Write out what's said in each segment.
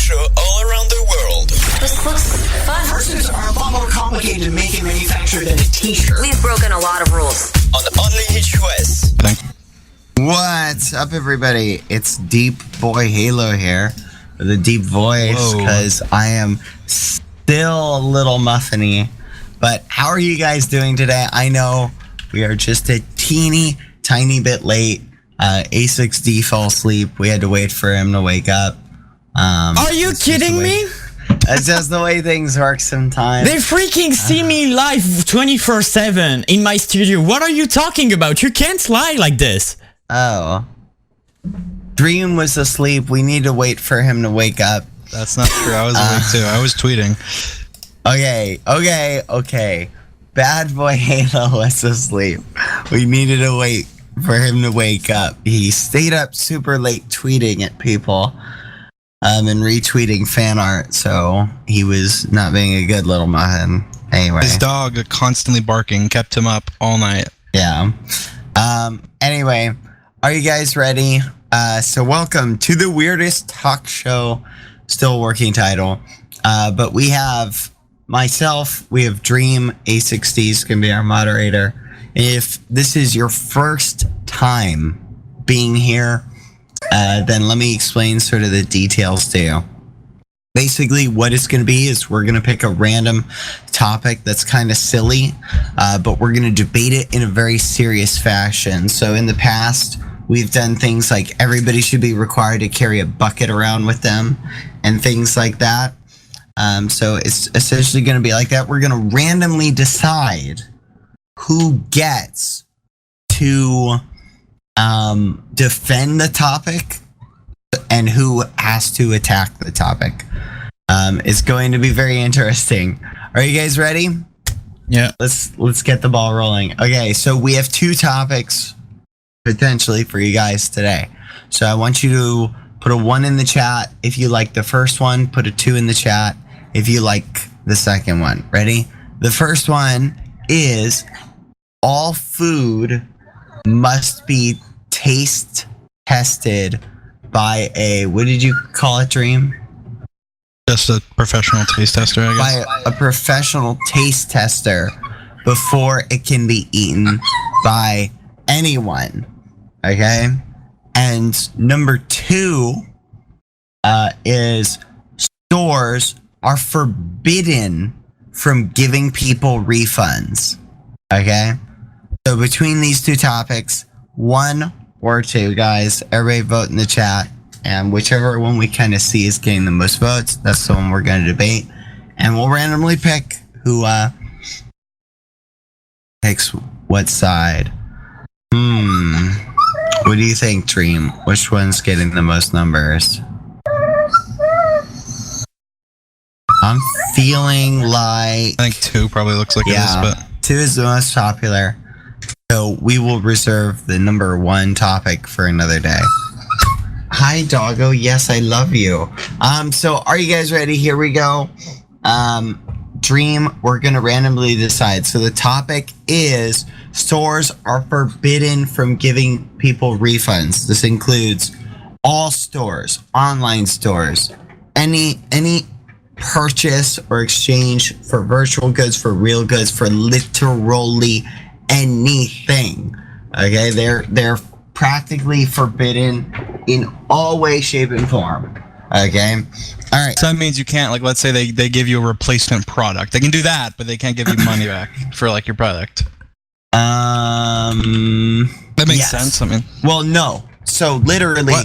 show all around the world. This looks fun. Purses are a lot more complicated to make and manufacture than a t-shirt. We've broken a lot of rules. On Only HOS. What's up, everybody? It's BadBoyHalo here with a deep voice because I am still a little muffiny. But how are you guys doing today? I know we are just a teeny tiny bit late. A6D fell asleep. We had to wait for him to wake up. Are you kidding me? That's just the way things work sometimes. They freaking see me live 24/7 in my studio. What are you talking about? You can't lie like this. Oh. Dream was asleep. We need to wait for him to wake up. That's not true. I was awake too. I was tweeting. Okay. BadBoyHalo was asleep. We needed to wait for him to wake up. He stayed up super late tweeting at people and retweeting fan art, so he was not being a good little muffin. Anyway. His dog constantly barking kept him up all night. Yeah. Anyway, are you guys ready? So welcome to the weirdest talk show, still working title. But we have myself, we have Dream, A6D is going to be our moderator. If this is your first time being here, then let me explain sort of the details to you. Basically, what it's going to be is we're going to pick a random topic that's kind of silly, but we're going to debate it in a very serious fashion. So in the past, we've done things like everybody should be required to carry a bucket around with them and things like that. So it's essentially going to be like that. We're going to randomly decide who gets to defend the topic and who has to attack the topic. It's going to be very interesting. Are you guys ready? Yeah. Let's get the ball rolling. Okay, so we have two topics potentially for you guys today. So I want you to put a 1 in the chat if you like the first one, put a 2 in the chat if you like the second one. Ready? The first one is all food must be taste tested by a, what did you call it, Dream? Just a professional taste tester, I guess. By a professional taste tester before it can be eaten by anyone. Okay? And number 2 is stores are forbidden from giving people refunds. Okay? So between these two topics, 1 or 2, guys, everybody vote in the chat. And whichever one we kind of see is getting the most votes, that's the one we're going to debate. And we'll randomly pick who picks what side. What do you think, Dream? Which one's getting the most numbers? I'm feeling like... I think 2 probably looks like it is, but... 2 is the most popular. So we will reserve the number 1 topic for another day. Hi, doggo. Yes, I love you. So are you guys ready? Here we go. Dream, we're going to randomly decide. So the topic is stores are forbidden from giving people refunds. This includes all stores, online stores, any purchase or exchange for virtual goods, for real goods, for literally anything. Okay, they're practically forbidden in all way, shape, and form. Okay, all right. So that means you can't, like, let's say they give you a replacement product. They can do that, but they can't give you money back for like your product. That makes sense. I mean, well, no. So literally,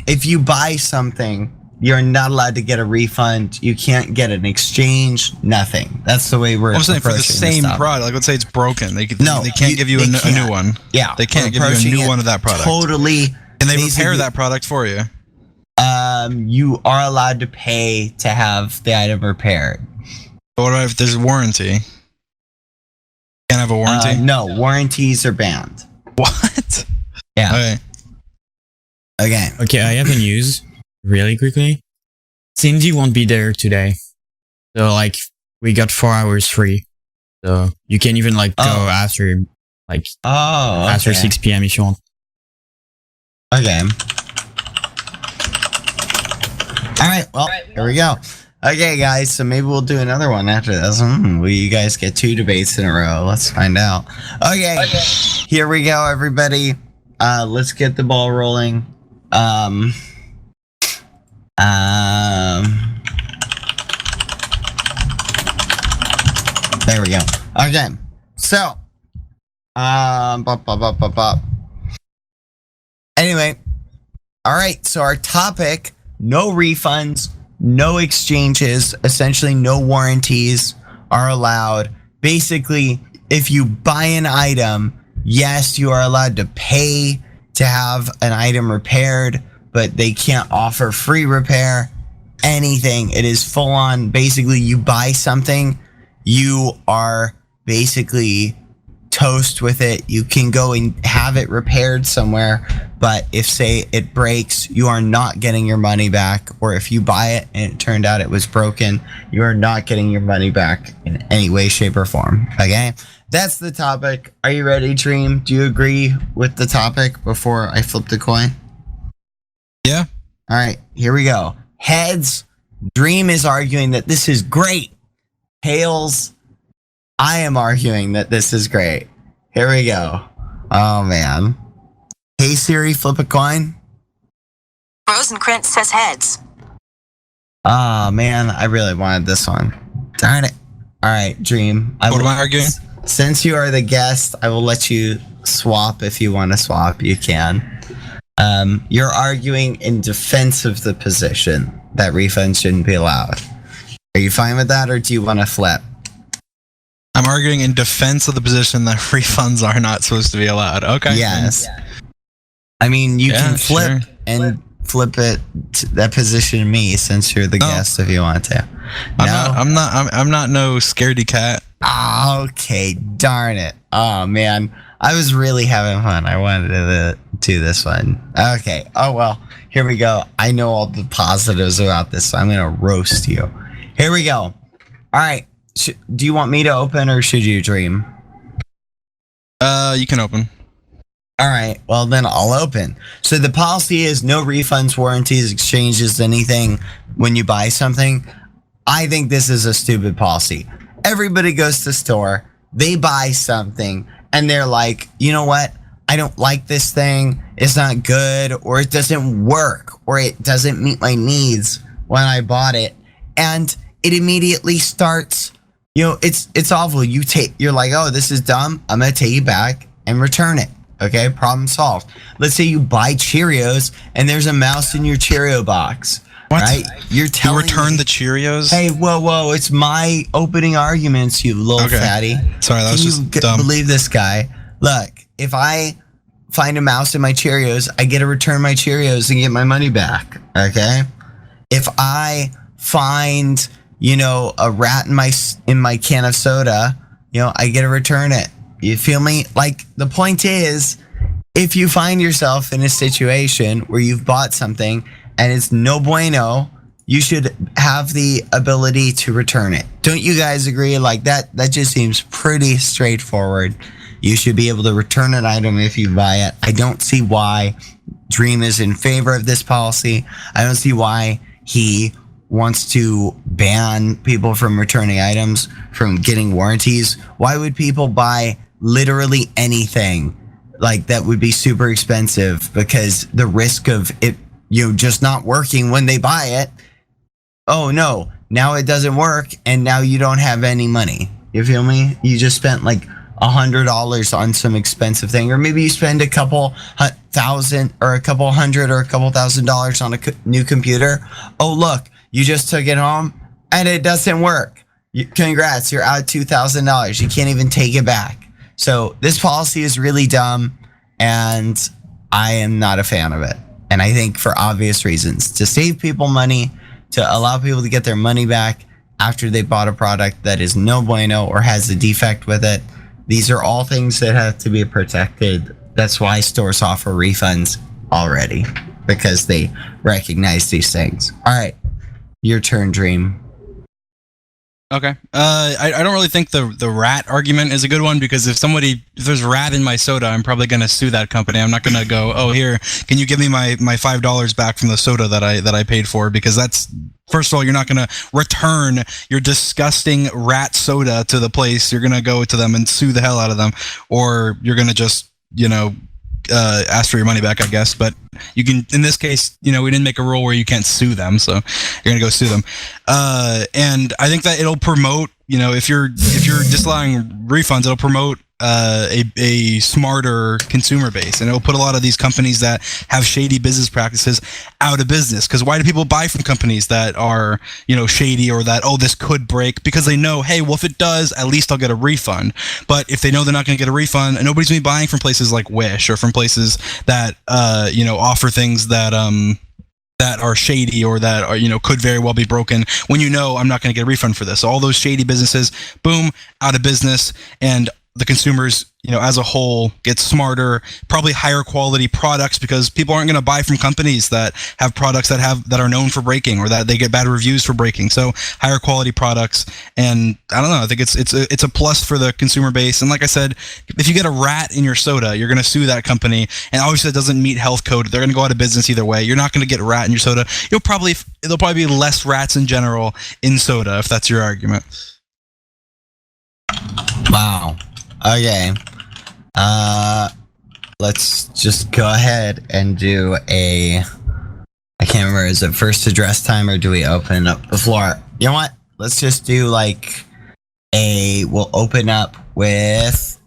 if you buy something, you're not allowed to get a refund. You can't get an exchange. Nothing. That's the way we're. I'm saying for the same product. Like, let's say it's broken. They can't give you a new one. Yeah, they can't give you a new one of that product. Totally. And they repair that product for you. You are allowed to pay to have the item repaired. But what about if there's a warranty? Can't have a warranty? No, warranties are banned. What? Yeah. Okay, I have a news really quickly. Cindy won't be there today. So, like, we got 4 hours free. So, you can even, like, go after, like, after 6 p.m. if you want. Okay. All right, well, here we go. Okay, guys, so maybe we'll do another one after this. Will you guys get 2 debates in a row? Let's find out. Okay, here we go, everybody. Let's get the ball rolling. There we go. Okay, so, anyway, all right, so our topic, no refunds, no exchanges, essentially no warranties are allowed. Basically, if you buy an item, yes, you are allowed to pay to have an item repaired, but they can't offer free repair, anything. It is full on, basically, you buy something, you are basically toast with it. You can go and have it repaired somewhere, but if, say, it breaks, you are not getting your money back. Or if you buy it and it turned out it was broken, you are not getting your money back in any way, shape, or form. Okay? That's the topic. Are you ready, Dream? Do you agree with the topic before I flip the coin? Yeah. All right, here we go. Heads, Dream is arguing that this is great. Tails, I am arguing that this is great. Here we go. Oh, man. Hey, Siri, flip a coin. Rosencrantz says heads. Oh, man, I really wanted this one. Darn it. All right, Dream. What am I arguing? Since you are the guest, I will let you swap if you want to swap. You can. You're arguing in defense of the position that refunds shouldn't be allowed. Are you fine with that, or do you want to flip? I'm arguing in defense of the position that refunds are not supposed to be allowed. Okay. Yes. I mean, you can flip and flip it to that position to me, since you're the guest, if you want to. I'm not no scaredy cat. Okay, darn it. Oh, man. I was really having fun. I wanted to do this one. Okay. Oh, well, here we go. I know all the positives about this, so I'm going to roast you. Here we go. All right. Do you want me to open, or should you, Dream? You can open. All right. Well, then I'll open. So the policy is no refunds, warranties, exchanges, anything when you buy something. I think this is a stupid policy. Everybody goes to the store, they buy something, and they're like, you know what? I don't like this thing. It's not good, or it doesn't work, or it doesn't meet my needs when I bought it. And it immediately starts, you know, it's awful. You're like, oh, this is dumb. I'm going to take it back and return it. Okay, problem solved. Let's say you buy Cheerios and there's a mouse in your Cheerio box. What? Right? You're telling you return me, the Cheerios? Hey, whoa! It's my opening arguments, you little fatty. Sorry, that was just dumb. Believe this guy. Look, if I find a mouse in my Cheerios, I get to return my Cheerios and get my money back. Okay. If I find, you know, a rat in my can of soda, you know, I get to return it. You feel me? Like, the point is, if you find yourself in a situation where you've bought something and it's no bueno, you should have the ability to return it. Don't you guys agree? Like, that just seems pretty straightforward. You should be able to return an item if you buy it. I don't see why Dream is in favor of this policy. I don't see why he wants to ban people from returning items, from getting warranties. Why would people buy literally anything like that would be super expensive because the risk of it, you know, just not working when they buy it? Oh no, now it doesn't work and now you don't have any money. You feel me? You just spent like $100 on some expensive thing, or maybe you spend a couple thousand or a couple hundred or a couple $1,000s on a new computer. Oh look, you just took it home and it doesn't work. Congrats, you're out $2,000. You can't even take it back. So this policy is really dumb, and I am not a fan of it. And I think for obvious reasons, to save people money, to allow people to get their money back after they bought a product that is no bueno or has a defect with it. These are all things that have to be protected. That's why stores offer refunds already, because they recognize these things. All right, your turn, Dream. Okay. I don't really think the rat argument is a good one, because if there's rat in my soda, I'm probably going to sue that company. I'm not going to go, oh, here, can you give me my $5 back from the soda that I paid for? Because that's, first of all, you're not going to return your disgusting rat soda to the place. You're going to go to them and sue the hell out of them, or you're going to just, ask for your money back, I guess. But you can, in this case, we didn't make a rule where you can't sue them, so you're gonna go sue them. And I think that it'll promote, if you're disallowing refunds, it'll promote a smarter consumer base, and it'll put a lot of these companies that have shady business practices out of business. Because why do people buy from companies that are shady, or that, oh, this could break? Because they know, hey, well, if it does, at least I'll get a refund. But if they know they're not going to get a refund, and nobody's going to be buying from places like Wish, or from places that offer things that are shady, or that are could very well be broken, when I'm not going to get a refund for this. So all those shady businesses, boom, out of business, and the consumers, as a whole, get smarter, probably higher quality products, because people aren't going to buy from companies that have products that are known for breaking, or that they get bad reviews for breaking. So higher quality products, and I don't know, I think it's a plus for the consumer base. And like I said, if you get a rat in your soda, you're going to sue that company, and obviously it doesn't meet health code. They're going to go out of business either way. You're not going to get a rat in your soda. There'll probably be less rats in general in soda, if that's your argument. Wow. Okay. Let's just go ahead and do I can't remember, is it first address time, or do we open up the floor? You know what? Let's just do we'll open up with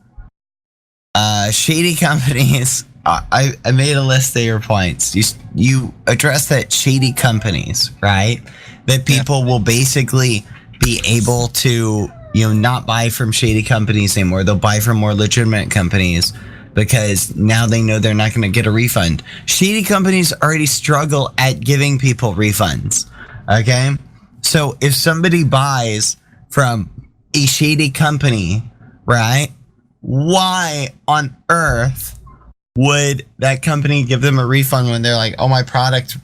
shady companies. I made a list of your points. You address that shady companies, right? That people will basically be able to not buy from shady companies anymore. They'll buy from more legitimate companies, because now they know they're not going to get a refund. Shady companies already struggle at giving people refunds. Okay? So if somebody buys from a shady company, right? Why on earth would that company give them a refund when they're like, oh, my product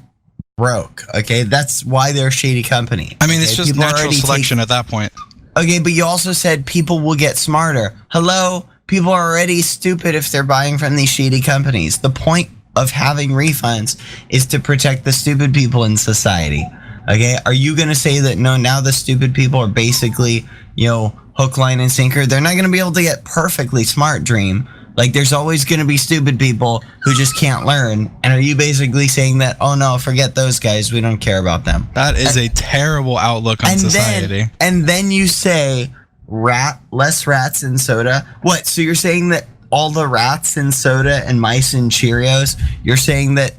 broke? Okay? That's why they're a shady company. I mean, it's just natural selection at that point. Okay, but you also said people will get smarter. Hello? People are already stupid if they're buying from these shady companies. The point of having refunds is to protect the stupid people in society. Okay? Are you going to say that, no, now the stupid people are basically, hook, line, and sinker? They're not going to be able to get perfectly smart, Dream. Like, there's always going to be stupid people who just can't learn. And are you basically saying that, oh, no, forget those guys, we don't care about them? That is a terrible outlook on society. And then you say less rats in soda. What? So you're saying that all the rats in soda and mice in Cheerios, you're saying that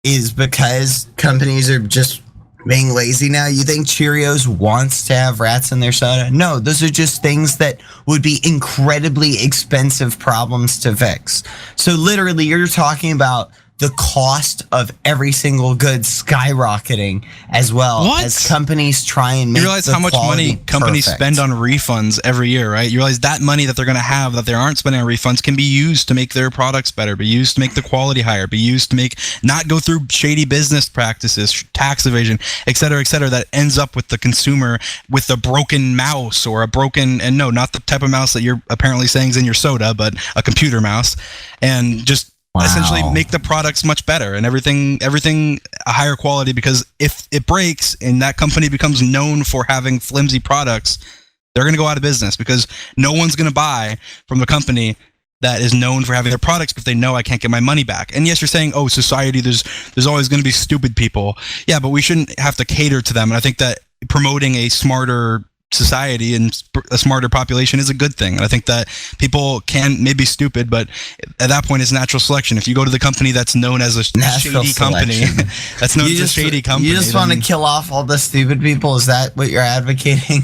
is because companies are just being lazy now? You think Cheerios wants to have rats in their soda? No, those are just things that would be incredibly expensive problems to fix. So literally, you're talking about the cost of every single good skyrocketing, as well as companies try and make. You realize how much money companies spend on refunds every year, right? You realize that money that they're going to have that they aren't spending on refunds can be used to make their products better, be used to make the quality higher, be used to not go through shady business practices, tax evasion, et cetera, that ends up with the consumer with a broken mouse, or and no, not the type of mouse that you're apparently saying is in your soda, but a computer mouse, and just essentially make the products much better, and everything a higher quality. Because if it breaks and that company becomes known for having flimsy products, they're going to go out of business, because no one's going to buy from the company that is known for having their products if they know I can't get my money back. And yes, you're saying, oh, society, there's always going to be stupid people. Yeah, but we shouldn't have to cater to them. And I think that promoting a smarter society and a smarter population is a good thing. And I think that people can maybe stupid, but at that point it's natural selection. If you go to the company that's known as a shady company, that's known as a shady company. You just want to kill off all the stupid people? Is that what you're advocating?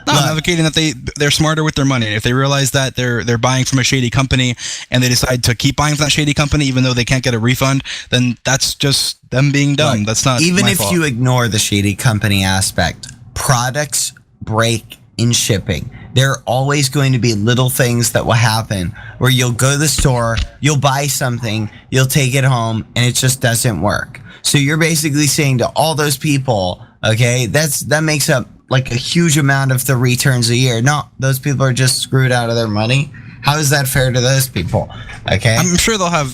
No, I'm advocating that they're smarter with their money. If they realize that they're buying from a shady company, and they decide to keep buying from that shady company even though they can't get a refund, then that's just them being dumb. Look, that's not even my if fault. You ignore the shady company aspect. Products break in shipping. There are always going to be little things that will happen where you'll go to the store, you'll buy something, you'll take it home, and it just doesn't work. So you're basically saying to all those people, okay, that makes up like a huge amount of the returns a year. No, those people are just screwed out of their money. How is that fair to those people? Okay. I'm sure they'll have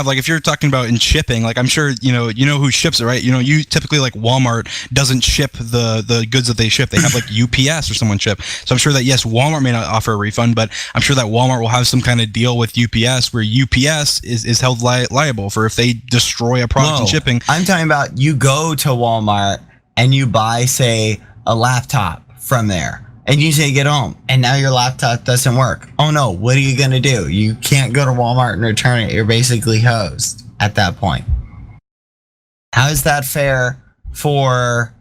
like, if you're talking about in shipping, like I'm sure you know who ships it, right? You typically, like, Walmart doesn't ship the goods that they ship. They have like UPS or someone ship. So I'm sure that, yes, Walmart may not offer a refund, but I'm sure that Walmart will have some kind of deal with UPS where UPS is held liable for if they destroy a product in shipping. I'm talking about you go to Walmart and you buy, say, a laptop from there. And you say get home, and now your laptop doesn't work. Oh no, what are you going to do? You can't go to Walmart and return it. You're basically hosed at that point. How is that fair for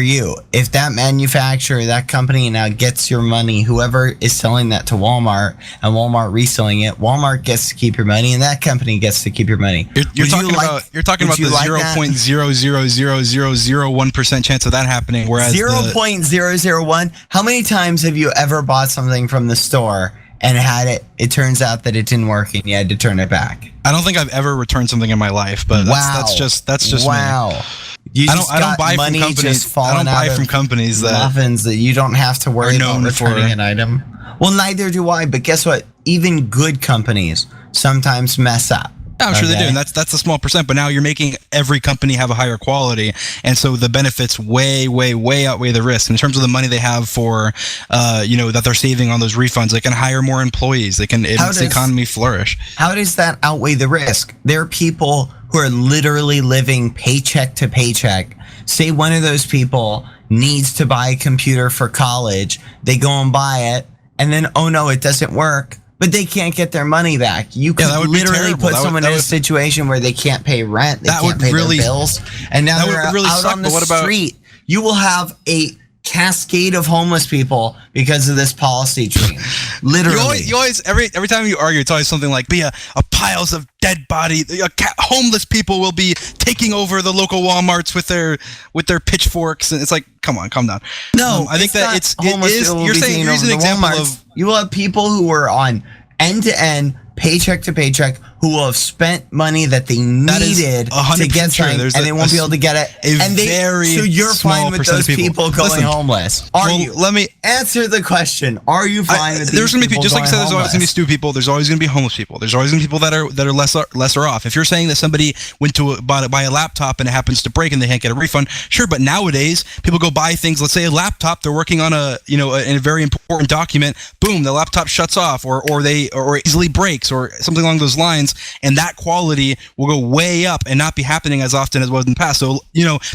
you? If that manufacturer, that company now gets your money, whoever is selling that to Walmart and Walmart reselling it, Walmart gets to keep your money and that company gets to keep your money. You're talking about the 0.00001% chance of that happening, whereas 0.001. How many times have you ever bought something from the store and it turns out that it didn't work and you had to turn it back? I don't think I've ever returned something in my life, but that's just wow. me. I don't buy from companies. I don't buy from companies that you don't have to worry about returning an item. Well, neither do I. But guess what? Even good companies sometimes mess up. Yeah, I'm sure they do, and that's a small percent. But now you're making every company have a higher quality, and so the benefits way outweigh the risk. In terms of the money they have for, that they're saving on those refunds, they can hire more employees. It makes the economy flourish. How does that outweigh the risk? There are people who are literally living paycheck to paycheck. Say one of those people needs to buy a computer for college. They go and buy it, and then, oh no, it doesn't work. But they can't get their money back. You could literally put someone in a situation where they can't pay rent, they can't pay their bills, and now they're out on the street. You will have a cascade of homeless people because of this policy, Dream. Literally. You always every time you argue, it's always something like, a piles of dead body. Homeless people will be taking over the local Walmarts with their pitchforks, and it's like, come on, calm down. No, I think that it is. You're saying, here's an example of. You will have people who are on end-to-end, paycheck to paycheck, who will have spent money that they needed to get something, and they won't be able to get it. So you're fine with those people going homeless? Let me answer the question. Are you fine with there's these going to be, just like I said, there's always going to be stupid people. There's always going to be homeless people. There's always going to be people that are lesser off. If you're saying that somebody went to buy a laptop and it happens to break and they can't get a refund, sure. But nowadays, people go buy things. Let's say a laptop. They're working on a very important document. Boom, the laptop shuts off, or easily breaks, or something along those lines, and that quality will go way up and not be happening as often as it was in the past. So,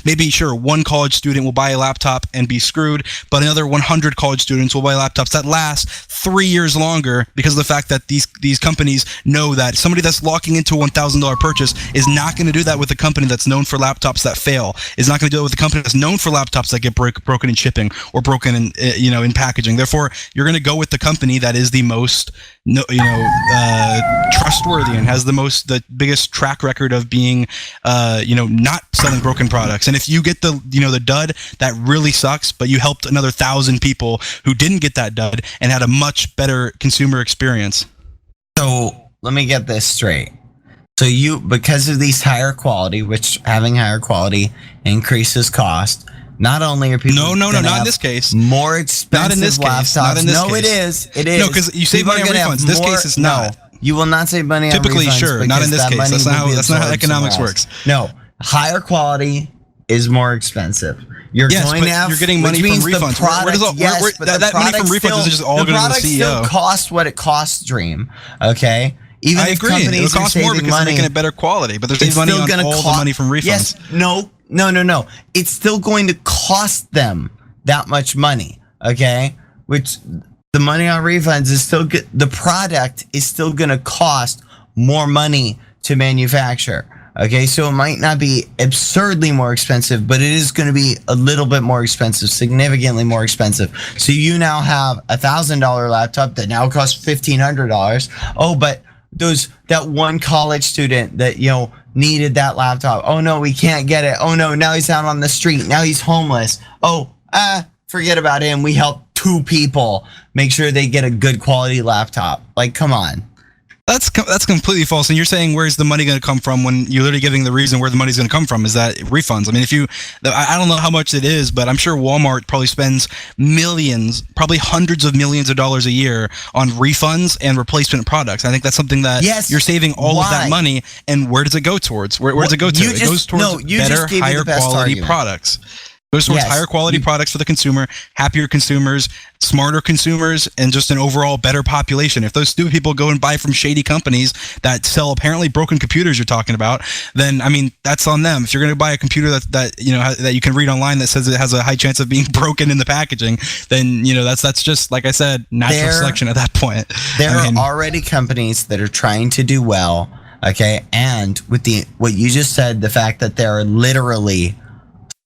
maybe, sure, one college student will buy a laptop and be screwed, but another 100 college students will buy laptops that last 3 years longer because of the fact that these companies know that somebody that's locking into a $1,000 purchase is not going to do that with a company that's known for laptops that fail, is not going to do it with a company that's known for laptops that get broken in shipping or broken in packaging. Therefore, you're going to go with the company that is the most trustworthy and has the biggest track record of being not selling broken products. And if you get the dud, that really sucks, but you helped another 1,000 people who didn't get that dud and had a much better consumer experience. So let me get this straight. So because of these higher quality, which having higher quality increases cost, not only are people not in this case, more expensive not in this laptops. Case, not in this case. It is. No, because you save money on refunds. This case is not. No, you will not save money on refunds. Typically, sure, not in this case. That's not how economics works. No, higher quality is more expensive. You're getting money from refunds. That money from refunds is just all going to the CEO. The product still costs what it costs, Dream. Okay. I agree. It costs more because they're making it better quality, but they're saving money on all the money from refunds. Yes, no. It's still going to cost them that much money, okay? Which the money on refunds is still good. The product is still going to cost more money to manufacture, okay? So it might not be absurdly more expensive, but it is going to be a little bit more expensive, significantly more expensive. So you now have $1,000 laptop that now costs $1,500. Oh, but that one college student that needed that laptop. Oh no, we can't get it. Oh no, now he's out on the street. Now he's homeless. Forget about him. We helped 2 people make sure they get a good quality laptop. Like, come on. That's completely false. And you're saying where's the money going to come from when you're literally giving the reason where the money's going to come from is that refunds. I mean, I don't know how much it is, but I'm sure Walmart probably spends millions, probably hundreds of millions of dollars a year on refunds and replacement products. I think that's something that you're saving all of that money. And where does it go towards? Where does it go to? It goes towards better, higher quality products. Goes towards higher quality products for the consumer, happier consumers, smarter consumers, and just an overall better population. If those stupid people go and buy from shady companies that sell apparently broken computers you're talking about, then, I mean, that's on them. If you're going to buy a computer that you can read online that says it has a high chance of being broken in the packaging, then, that's just, like I said, natural selection at that point. There are already companies that are trying to do well, okay? And with what you just said, the fact that there are literally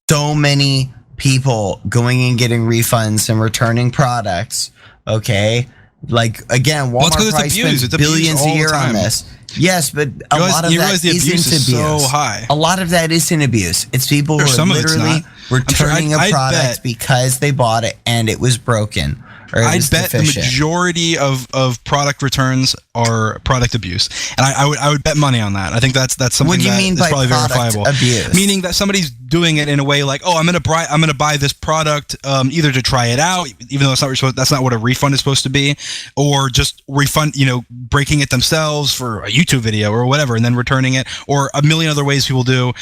so many people going and getting refunds and returning products, okay? Like, again, Walmart probably spends billions a year on this. Yes, but a lot of that isn't abuse. So high. A lot of that isn't abuse. It's people who are literally returning a product because they bought it and it was broken. I'd bet the majority of product returns are product abuse, and I would bet money on that. I think that's something what do you that mean is by probably verifiable. Abuse? Meaning that somebody's doing it in a way like, oh, I'm gonna buy this product either to try it out, even though that's not what a refund is supposed to be, or just refund, breaking it themselves for a YouTube video or whatever, and then returning it, or a million other ways people do.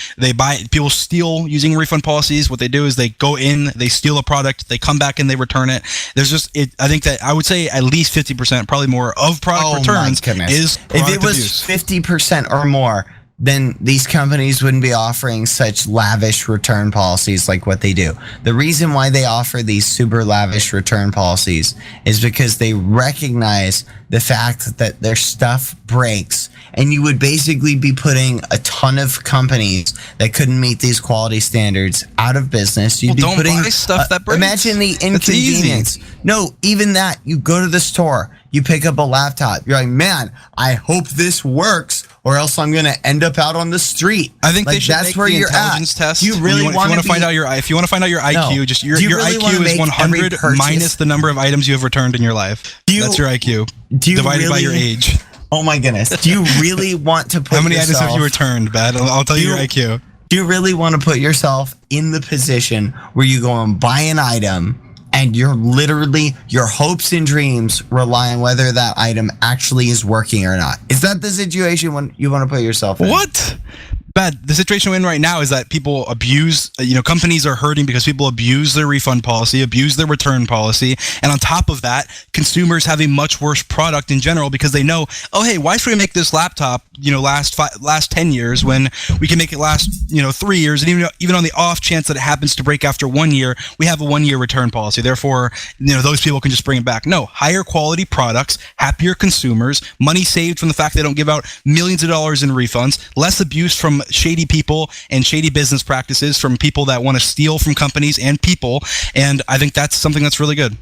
People steal using refund policies. What they do is they go in, they steal a product, they come back and they return it. There's just I think that I would say at least 50%, probably more, of product returns is product if it was abuse. 50% or more, then these companies wouldn't be offering such lavish return policies like what they do. The reason why they offer these super lavish return policies is because they recognize the fact that their stuff breaks, and you would basically be putting a ton of companies that couldn't meet these quality standards out of business. You'd be putting buy stuff that breaks. Imagine the inconvenience. No, even that. You go to the store, you pick up a laptop. You're like, man, I hope this works, or else I'm going to end up out on the street. I think they should that's make where the you're intelligence at. test. You really if you want to find out your IQ, just your really IQ is 100 minus the number of items you have returned in your life. That's your IQ divided by your age. Oh my goodness. Do you really want to put How many items have you returned, Bad? I'll tell you your IQ. Do you really want to put yourself in the position where you go and buy an item and you're literally, your hopes and dreams rely on whether that item actually is working or not? Is that the situation when you want to put yourself in? What? Bad. The situation we're in right now is that people abuse, companies are hurting because people abuse their refund policy, abuse their return policy. And on top of that, consumers have a much worse product in general because they know, oh, hey, why should we make this laptop, last 10 years when we can make it last, 3 years? And even on the off chance that it happens to break after 1 year, we have a 1 year return policy. Therefore, those people can just bring it back. No, higher quality products, happier consumers, money saved from the fact they don't give out millions of dollars in refunds, less abuse from shady people and shady business practices from people that want to steal from companies and people. And I think that's something that's really good.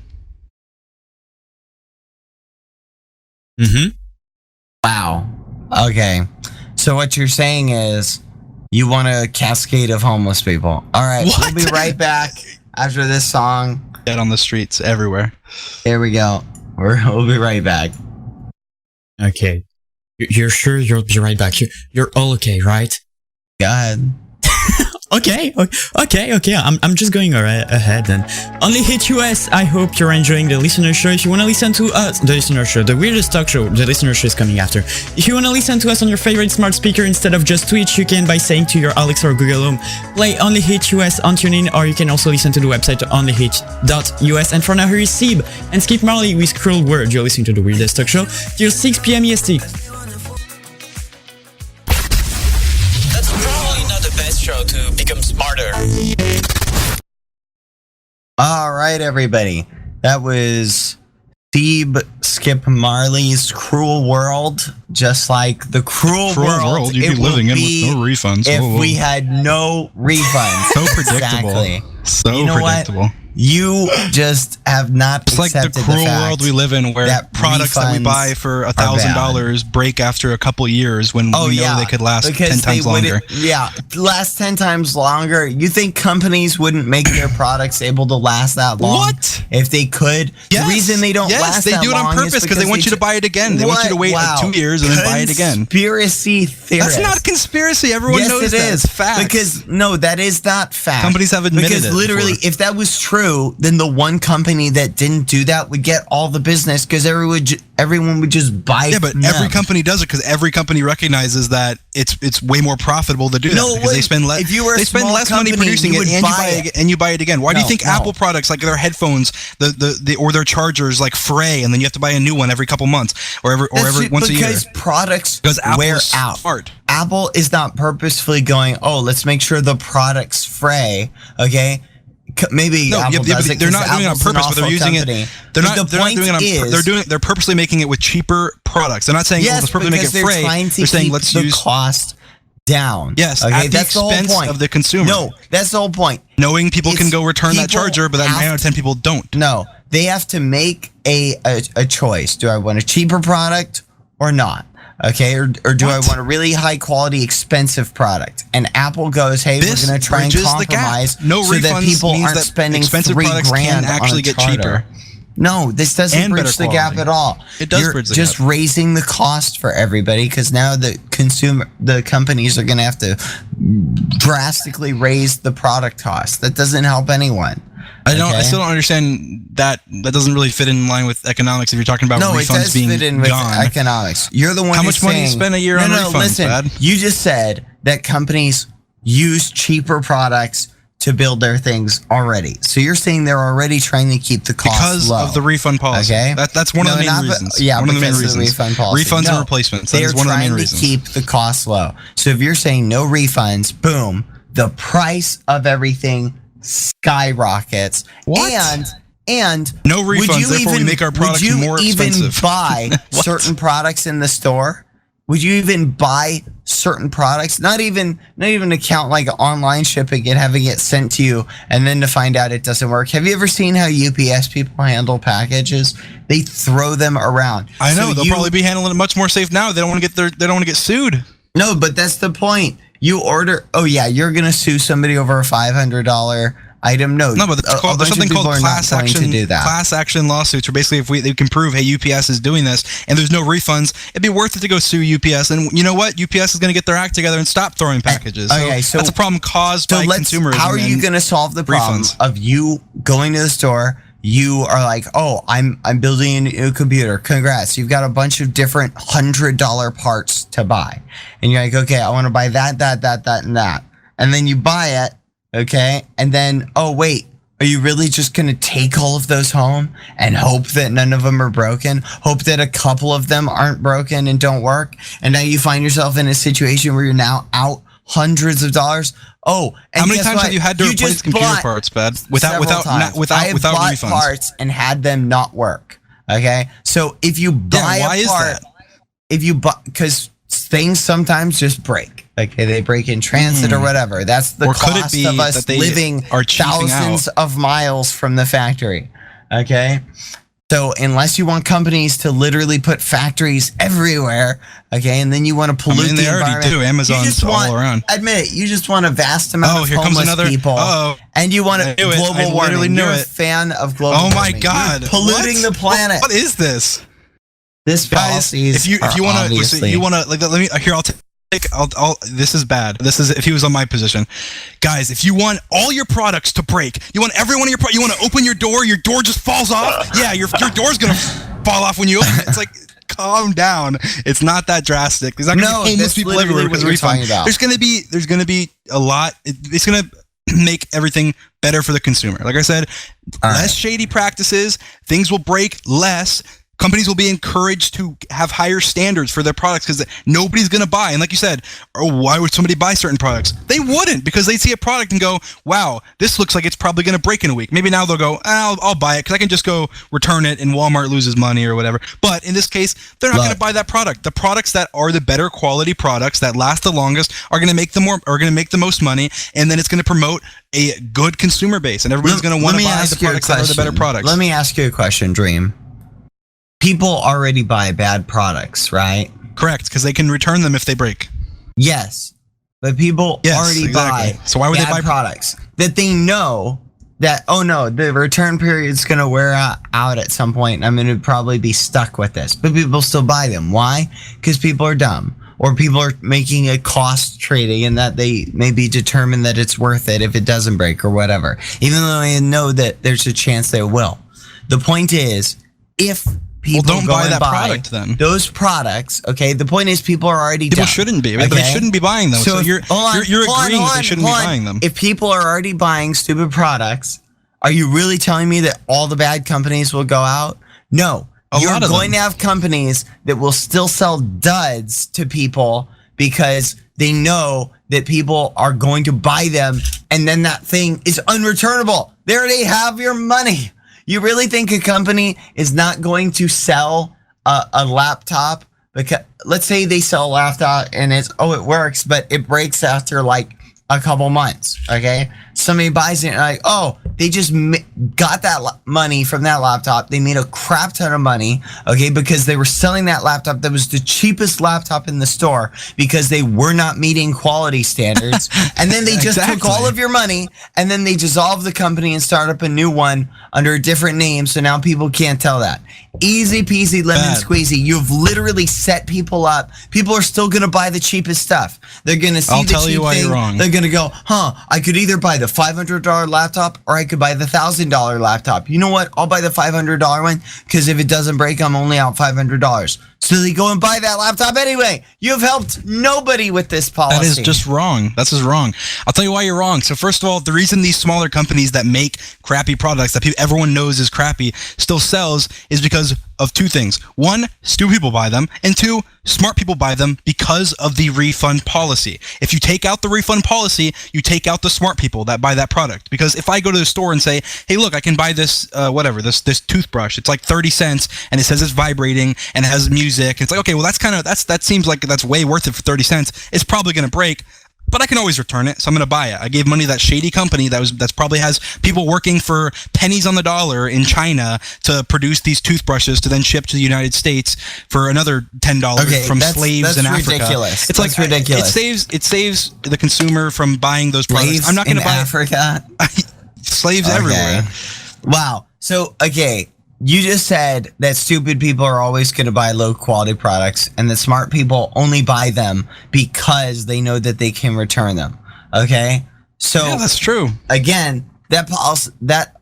Mm-hmm. Wow. Okay. So what you're saying is you want a cascade of homeless people. All right. What? We'll be right back after this song. Dead on the streets everywhere. Here we go. We'll be right back. Okay. You're sure you'll be right back? You're all okay, right? Go ahead. Okay. I'm just going ahead then. Only Hit US. I hope you're enjoying the listener show. If you want to listen to us, the listener show, the weirdest talk show, the listener show is coming after. If you want to listen to us on your favorite smart speaker instead of just Twitch, you can by saying to your Alexa or Google Home, play Only Hit US on TuneIn, or you can also listen to the website onlyhit.us. And for now, here is Seb and Skip Marley with Cruel World. You're listening to the weirdest talk show till 6 p.m. EST. Show to become smarter. All right, everybody. That was Seb Skip Marley's Cruel World. Just like the cruel world you'd be living in with no refunds. If we had no refunds. So predictable. Exactly. So you know predictable. What? You just have not It's like accepted the cruel fact world we live in, where that products that we refunds buy for are $1,000 break after a couple years when we know they could last because 10 times longer. Last 10 times longer. You think companies wouldn't make their products able to last that long? What? If they could. Yes. The reason they don't last they that do it on long purpose is because they want you to buy it again. They want you to wait like 2 years and then buy it again. Conspiracy theorist. That's not conspiracy. Everyone knows it that. is. It's fact. Because no, that is not fact. Companies have admitted because it literally, before. if that was true, then the one company that didn't do that would get all the business because everyone would just buy. Yeah, but every company does it because every company recognizes that it's way more profitable to do that because they spend less. If you were they spend less money producing it, and you buy it again. Why do you think Apple products like their headphones, or their chargers like fray, and then you have to buy a new one every couple months or every once a year? Because products wear out. Smart. Apple is not purposefully going, oh, let's make sure the products fray. Okay. Maybe Apple does it. They're not doing it on purpose, but they're using company. it. They're not doing it. They're purposely making it with cheaper products. They're not saying let's purposely make it fray. They're saying let's use the cost down. Yes, okay, at the expense of the consumer. No, that's the whole point. Knowing people can go return that charger, but that 9 out of 10 people don't. No, they have to make a choice. Do I want a cheaper product or not? Okay, or do I want a really high quality, expensive product? And Apple goes, hey, we're going to try and compromise so that people aren't spending $3,000 on actually get cheaper. No, this doesn't bridge the gap at all. It does bridge the gap. You're just raising the cost for everybody because now the companies are going to have to drastically raise the product cost. That doesn't help anyone. I still don't understand that. That doesn't really fit in line with economics if you're talking about refunds being fit in with gone. economics. You're the one How much money you spend a year on refunds, listen, Bad? You just said that companies use cheaper products to build their things already. So you're saying they're already trying to keep the cost low. Because of the refund policy. Okay? That's one of the main reasons. Yeah, one of the main because of the reasons. refund policy. Refunds and replacements. That is one of the main reasons. They're trying to keep the cost low. So if you're saying no refunds, boom, the price of everything skyrockets. What? And no refunds, therefore we make our products more expensive. Would you even buy certain products in the store? Would you even buy certain products? Not even to count like online shipping and having it sent to you and then to find out it doesn't work. Have you ever seen how UPS people handle packages? They throw them around. I know, they'll probably be handling it much more safe now. They don't want to get sued. No, but that's the point. You order, you're going to sue somebody over a $500 item. No, but there's something called class action lawsuits, where basically if they can prove, hey, UPS is doing this and there's no refunds, it'd be worth it to go sue UPS. And you know what? UPS is going to get their act together and stop throwing packages. Okay, so that's a problem caused by consumerism. How are you going to solve the problem of you going to the store? You are like, oh, I'm building a new computer. Congrats. You've got a bunch of different $100 parts to buy. And you're like, okay, I want to buy that, and that. And then you buy it, okay? And then, oh, wait, are you really just going to take all of those home and hope that none of them are broken? Hope that a couple of them aren't broken and don't work? And now you find yourself in a situation where you're now out hundreds of dollars. Oh, and how many times have you had to replace computer parts, Bad? Without refunds? Parts and had them not work. Okay, so if you buy a part, because things sometimes just break. Okay, they break in transit or whatever. That's the cost of us living thousands of miles from the factory. Okay. So unless you want companies to literally put factories everywhere, okay, and then you want to pollute the environment. They already do. Amazon's all around. Admit it. You just want a vast amount of homeless people. And you want global warming. You're a fan of global warming. Oh my God. You're polluting the planet. What is this? This policies if you want to, I'll take. This is bad. This is if he was on my position, guys. If you want all your products to break, you want every one of your you want to open your door just falls off. Yeah, your door's gonna fall off when you open it. It's like, calm down. It's not that drastic. There's not gonna be homeless people everywhere because of refund. There's gonna be a lot. It's gonna make everything better for the consumer. Like I said, less shady practices. Things will break less. Companies will be encouraged to have higher standards for their products because nobody's going to buy. And like you said, why would somebody buy certain products? They wouldn't, because they see a product and go, wow, this looks like it's probably going to break in a week. Maybe now they'll go, I'll buy it because I can just go return it and Walmart loses money or whatever. But in this case, they're not going to buy that product. The products that are the better quality products that last the longest are going to make the most money, and then it's going to promote a good consumer base, and everybody's going to want to buy the products that are the better products. Let me ask you a question, Dream. People already buy bad products, right? Correct, because they can return them if they break. Yes, but people already buy so why would they buy products that they know that, oh no, the return period is going to wear out at some point, and I'm going to probably be stuck with this. But people still buy them. Why? Because people are dumb. Or people are making a cost trading and that they maybe determine that it's worth it if it doesn't break or whatever. Even though they know that there's a chance they will. The point is, if people don't buy that product then. Those products, okay, the point is people are already People dumb, shouldn't be. okay? But they shouldn't be buying them. So you're agreeing that they shouldn't be buying them. If people are already buying stupid products, are you really telling me that all the bad companies will go out? No. You're going to have companies that will still sell duds to people because they know that people are going to buy them, and then that thing is unreturnable. They already have your money. You really think a company is not going to sell a laptop? Because let's say they sell a laptop and it works, but it breaks after like a couple months, okay? Somebody buys it and like, oh, they just got that money from that laptop. They made a crap ton of money, okay, because they were selling that laptop that was the cheapest laptop in the store because they were not meeting quality standards. And then they just took all of your money and then they dissolved the company and started up a new one under a different name, so now people can't tell that. Easy peasy lemon squeezy. You've literally set people up. People are still going to buy the cheapest stuff. They're going to see the cheap thing. You're wrong. They're going to go, I could either buy the $500 laptop or I could buy the $1,000 laptop. You know what? I'll buy the $500 one because if it doesn't break, I'm only out $500. So they go and buy that laptop anyway. You've helped nobody with this policy. That is just wrong. That's just wrong. I'll tell you why you're wrong. So first of all, the reason these smaller companies that make crappy products that everyone knows is crappy still sells is because of two things. One, stupid people buy them, and two, smart people buy them because of the refund policy. If you take out the refund policy, you take out the smart people that buy that product. Because if I go to the store and say, hey, look, I can buy this, this toothbrush. It's like 30 cents, and it says it's vibrating, and it has music. It's like, okay, well, that seems like that's way worth it for 30 cents. It's probably going to break, but I can always return it, so I'm going to buy it. I gave money to that shady company that's probably has people working for pennies on the dollar in China to produce these toothbrushes to then ship to the United States for another $10 from slaves in Africa. Ridiculous. It's like ridiculous. It saves the consumer from buying those products. Slaves I'm not going to buy Africa. Slaves everywhere. Wow. So you just said that stupid people are always going to buy low quality products and that smart people only buy them because they know that they can return them. Okay? So yeah, that's true. Again, that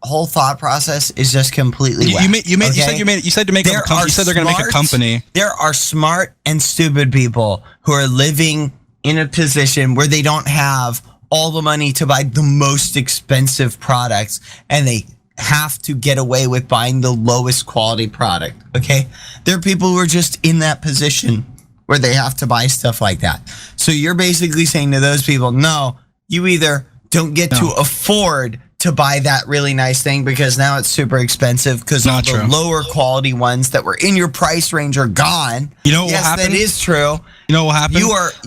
whole thought process is just completely whack. You said to make a company. You said they're going to make a company. There are smart and stupid people who are living in a position where they don't have all the money to buy the most expensive products, and they have to get away with buying the lowest quality product. Okay, there are people who are just in that position where they have to buy stuff like that. So you're basically saying to those people, no, you either don't get to afford to buy that really nice thing because now it's super expensive because all the lower quality ones that were in your price range are gone. You know what will happen? That is true. You know what happenens?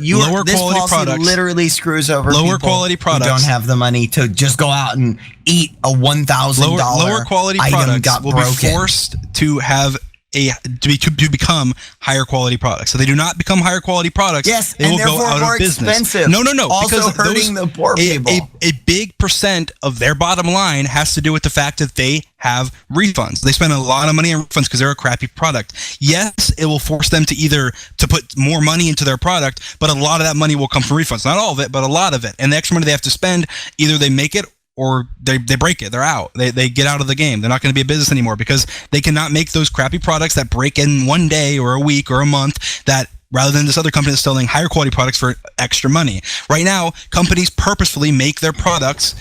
This policy products literally screws over lower quality products who don't have the money to just go out and eat a $1,000 lower quality products will be forced to have to become higher quality products. So they do not become higher quality products. Yes, they will go out of business. Expensive. No. Also because hurting the poor people. A big percent of their bottom line has to do with the fact that they have refunds. They spend a lot of money on refunds because they're a crappy product. Yes, it will force them to put more money into their product, but a lot of that money will come from refunds. Not all of it, but a lot of it. And the extra money they have to spend, either they make it or they break it. They're out. They get out of the game. They're not going to be a business anymore because they cannot make those crappy products that break in one day or a week or a month that rather than this other company that's selling higher quality products for extra money. Right now, companies purposefully make their products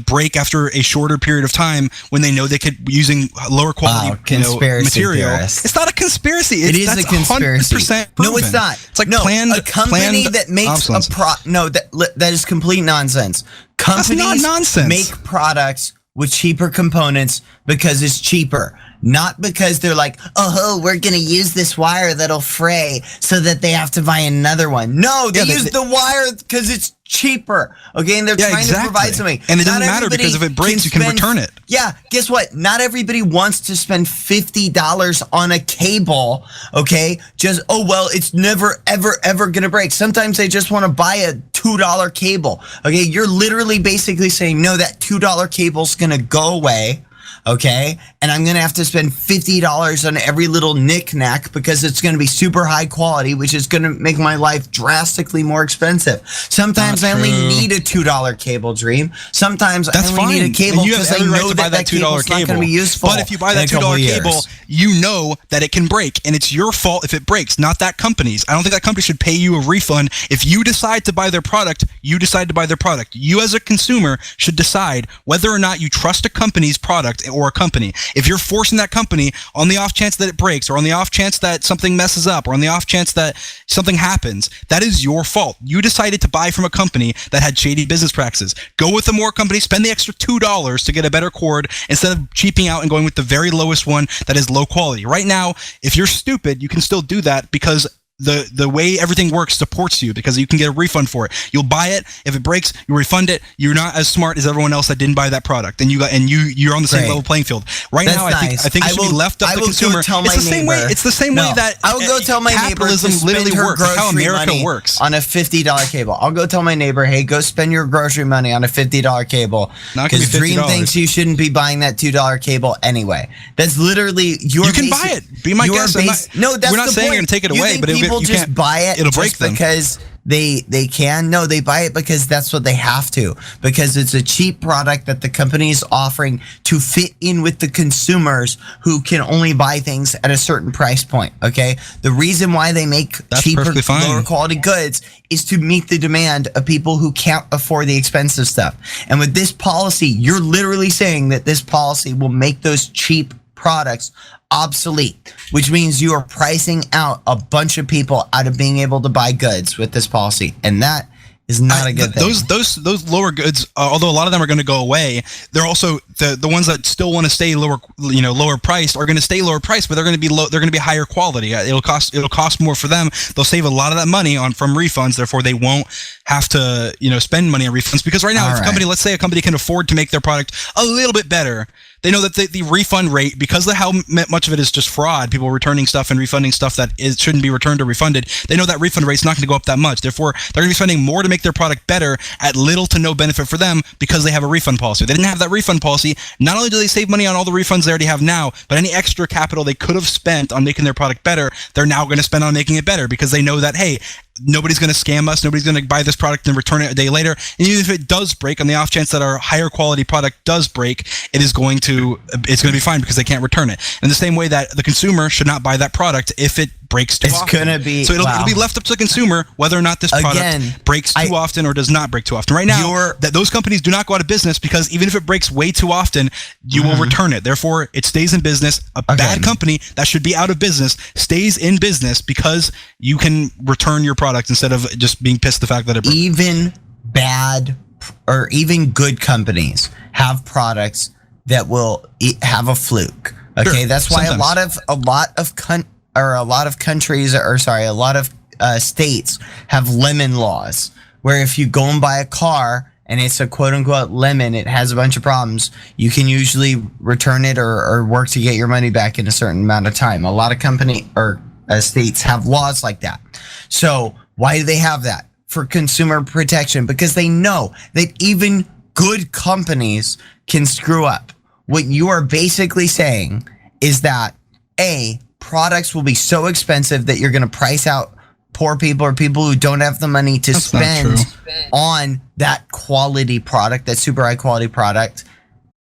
break after a shorter period of time when they know they could using lower quality material. Theorist. It's not a conspiracy. It is a conspiracy. 100% proven. No, it's not. It's like a company that makes that is complete nonsense. Companies That's not nonsense. make products with cheaper components because it's cheaper. Not because they're like, oh, we're going to use this wire that'll fray so that they have to buy another one. No, they use the wire because it's cheaper. Okay, and they're trying to provide something. And it doesn't matter because if it breaks, you can return it. Yeah, guess what? Not everybody wants to spend $50 on a cable, okay? It's never, ever going to break. Sometimes they just want to buy a $2 cable, okay? You're literally basically saying, no, that $2 cable's going to go away. Okay, and I'm gonna have to spend $50 on every little knick-knack because it's gonna be super high quality, which is gonna make my life drastically more expensive. Sometimes I only need a $2 cable, Dream. Sometimes I only need a cable because I know that cable's not gonna be useful. But if you buy that $2 cable, you know that it can break, and it's your fault if it breaks, not that company's. I don't think that company should pay you a refund if you decide to buy their product. You decide to buy their product. You as a consumer should decide whether or not you trust a company's product or a company. If you're forcing that company on the off chance that it breaks, or on the off chance that something messes up, or on the off chance that something happens, that is your fault. You decided to buy from a company that had shady business practices. Go with the more company, spend the extra $2 to get a better cord instead of cheaping out and going with the very lowest one that is low quality. Right now, if you're stupid, you can still do that because the way everything works supports you, because you can get a refund for it. You'll buy it. If it breaks, you refund it. You're not as smart as everyone else that didn't buy that product, and you're on the same level playing field. Right now, I think it should be left up to the consumer. It's the same way that I will go tell my neighbor to spend her grocery money on a $50 cable. I'll go tell my neighbor, hey, go spend your grocery money on a $50 cable, because Dream thinks you shouldn't be buying that $2 cable anyway. That's literally your. You can buy it. Be my guest. No, that's we're not saying you're going to take it away, but people just buy it. It'll break them because they can. No, they buy it because that's what they have to, because it's a cheap product that the company is offering to fit in with the consumers who can only buy things at a certain price point. Okay, the reason why they make cheaper, lower quality goods is to meet the demand of people who can't afford the expensive stuff. And with this policy, you're literally saying that this policy will make those cheap products obsolete, which means you are pricing out a bunch of people out of being able to buy goods with this policy, and that is not a good thing. Those lower goods, although a lot of them are going to go away, they're also the ones that still want to stay lower priced are going to stay lower priced, but they're going to be they're going to be higher quality. It'll cost more for them. They'll save a lot of that money from refunds, therefore they won't have to spend money on refunds, because right now, let's say a company can afford to make their product a little bit better. They know that the refund rate, because of how much of it is just fraud, people returning stuff and refunding stuff that shouldn't be returned or refunded, they know that refund rate's not going to go up that much. Therefore, they're going to be spending more to make their product better at little to no benefit for them, because they have a refund policy. If they didn't have that refund policy, not only do they save money on all the refunds they already have now, but any extra capital they could have spent on making their product better, they're now going to spend on making it better, because they know that, hey, nobody's going to scam us. Nobody's going to buy this product and return it a day later. And even if it does break, on the off chance that our higher quality product does break, it's going to be fine, because they can't return it. In the same way that the consumer should not buy that product if it breaks too often. It's going to be... So it'll be left up to the consumer whether or not this product breaks too often or does not break too often. Right now, those companies do not go out of business, because even if it breaks way too often, you will return it. Therefore, it stays in business. A bad company that should be out of business stays in business, because you can return your product instead of just being pissed the fact that it broke. Even bad or even good companies have products that will have a fluke. Okay, sure, that's why sometimes. a lot of states have lemon laws, where if you go and buy a car and it's a quote unquote lemon, it has a bunch of problems, you can usually return it or work to get your money back in a certain amount of time. A lot of states have laws like that. So why do they have that? For consumer protection, because they know that even good companies can screw up. What you are basically saying is that products will be so expensive that you're going to price out poor people or people who don't have the money to spend on that quality product, that super high quality product.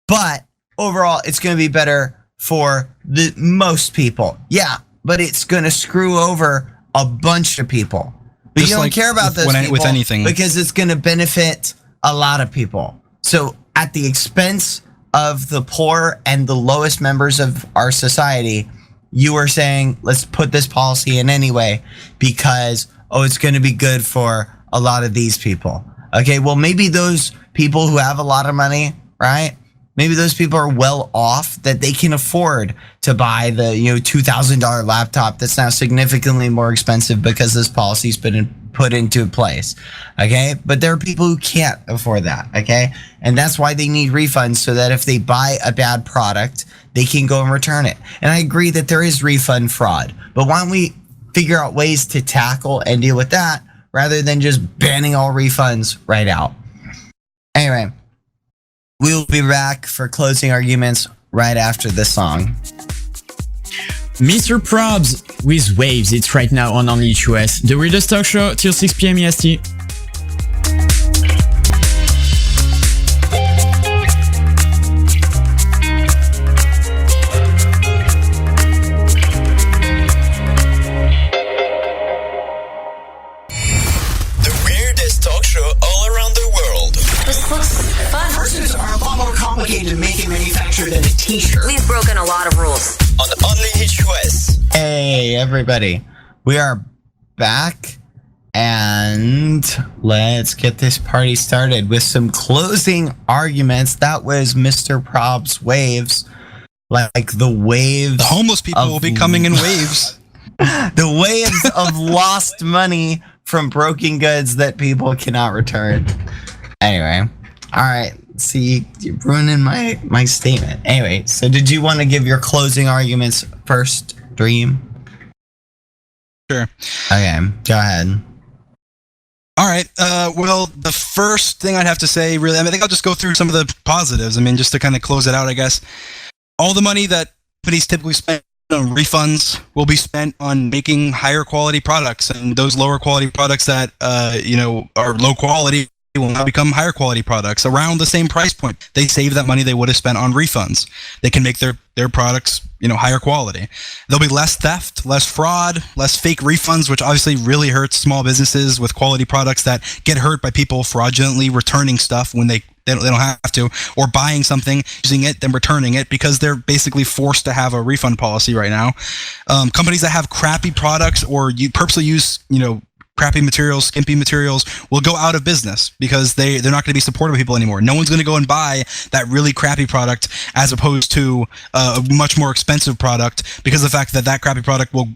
But overall, it's going to be better for the most people. Yeah, but it's going to screw over a bunch of people. But Just you don't like care about those people with anything. because it's going to benefit a lot of people. So at the expense of the poor and the lowest members of our society, you are saying, let's put this policy in anyway because, it's going to be good for a lot of these people. Okay, well, maybe those people who have a lot of money, right? Maybe those people are well off that they can afford to buy the $2,000 laptop that's now significantly more expensive because this policy's been put into place. Okay, but there are people who can't afford that. Okay, and that's why they need refunds so that if they buy a bad product, they can go and return it. And I agree that there is refund fraud, but why don't we figure out ways to tackle and deal with that rather than just banning all refunds right out? Anyway. We'll be back for closing arguments right after this song. Mr. Probs with Waves. It's right now on Only US. The Weirdest Talk Show till 6 p.m. EST. The weirdest talk show all around the world. This looks fun. Purses are a lot more complicated to make and manufacture than a t-shirt. We've broken a lot of rules. On Only US. Hey, everybody. We are back and let's get this party started with some closing arguments. That was Mr. Prob's Waves. Like the waves. The homeless people will be coming in waves. The waves of lost money from broken goods that people cannot return. Anyway, all right. See, you're ruining my statement. Anyway, so did you want to give your closing arguments first, Dream? Sure. Okay, go ahead. All right. Well, the first thing I'd have to say, really, I think I'll just go through some of the positives. Just to kind of close it out, I guess. All the money that companies typically spend on refunds will be spent on making higher quality products, and those lower quality products that are low quality will now become higher quality products around the same price point. They save that money they would have spent on refunds. They can make their products higher quality. There'll be less theft, less fraud, less fake refunds, which obviously really hurts small businesses with quality products that get hurt by people fraudulently returning stuff when they don't have to, or buying something, using it, then returning it because they're basically forced to have a refund policy right now. Companies that have crappy products or you purposely use crappy materials, skimpy materials will go out of business because they're not going to be supported by people anymore. No one's going to go and buy that really crappy product as opposed to a much more expensive product because of the fact that that crappy product will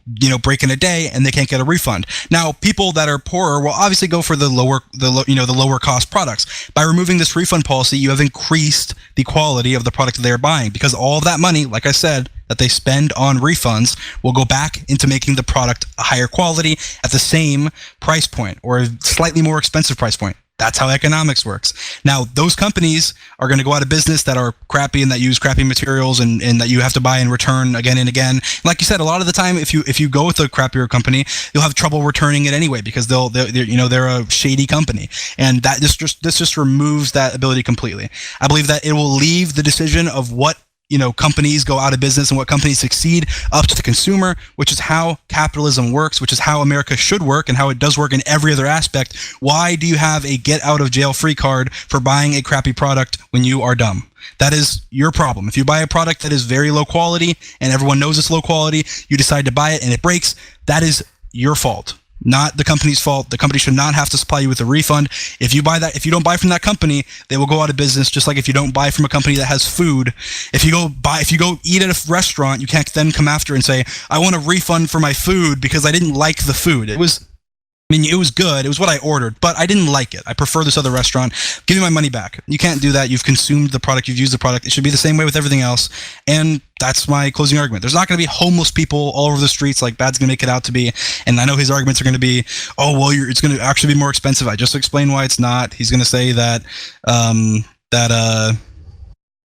break in a day and they can't get a refund. Now, people that are poorer will obviously go for the lower cost products. By removing this refund policy, you have increased the quality of the product that they're buying because all of that money, like I said, that they spend on refunds will go back into making the product a higher quality at the same price point or a slightly more expensive price point. That's how economics works. Now, those companies are going to go out of business that are crappy and that use crappy materials and that you have to buy and return again and again. Like you said, a lot of the time, if you go with a crappier company, you'll have trouble returning it anyway because they're a shady company, and that this just removes that ability completely. I believe that it will leave the decision of what companies go out of business and what companies succeed up to the consumer, which is how capitalism works, which is how America should work and how it does work in every other aspect. Why do you have a get out of jail free card for buying a crappy product when you are dumb? That is your problem. If you buy a product that is very low quality and everyone knows it's low quality, you decide to buy it and it breaks, that is your fault. Not the company's fault. The company should not have to supply you with a refund. If you don't buy from that company, they will go out of business. Just like if you don't buy from a company that has food, if you go eat at a restaurant, you can't then come after and say, I want a refund for my food because I didn't like the food. It was good. It was what I ordered, but I didn't like it. I prefer this other restaurant. Give me my money back. You can't do that. You've consumed the product. You've used the product. It should be the same way with everything else. And that's my closing argument. There's not going to be homeless people all over the streets like Bad's going to make it out to be. And I know his arguments are going to be, oh, well, it's going to actually be more expensive. I just explained why it's not. He's going to say that,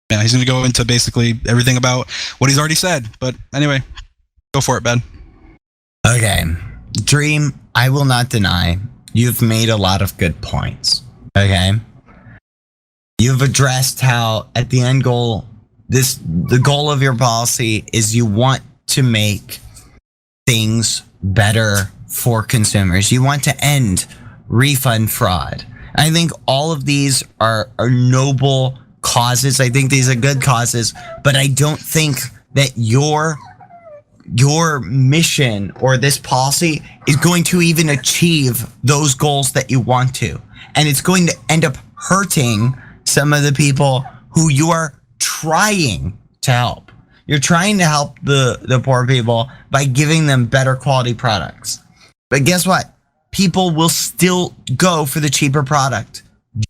he's going to go into basically everything about what he's already said. But anyway, go for it, Bad. Okay. Dream, I will not deny you've made a lot of good points. Okay. You've addressed how at the end goal, the goal of your policy is you want to make things better for consumers. You want to end refund fraud. I think all of these are noble causes. I think these are good causes, but I don't think that your mission or this policy is going to even achieve those goals that you want to. And it's going to end up hurting some of the people who you are trying to help. You're trying to help the poor people by giving them better quality products. But guess what? People will still go for the cheaper product.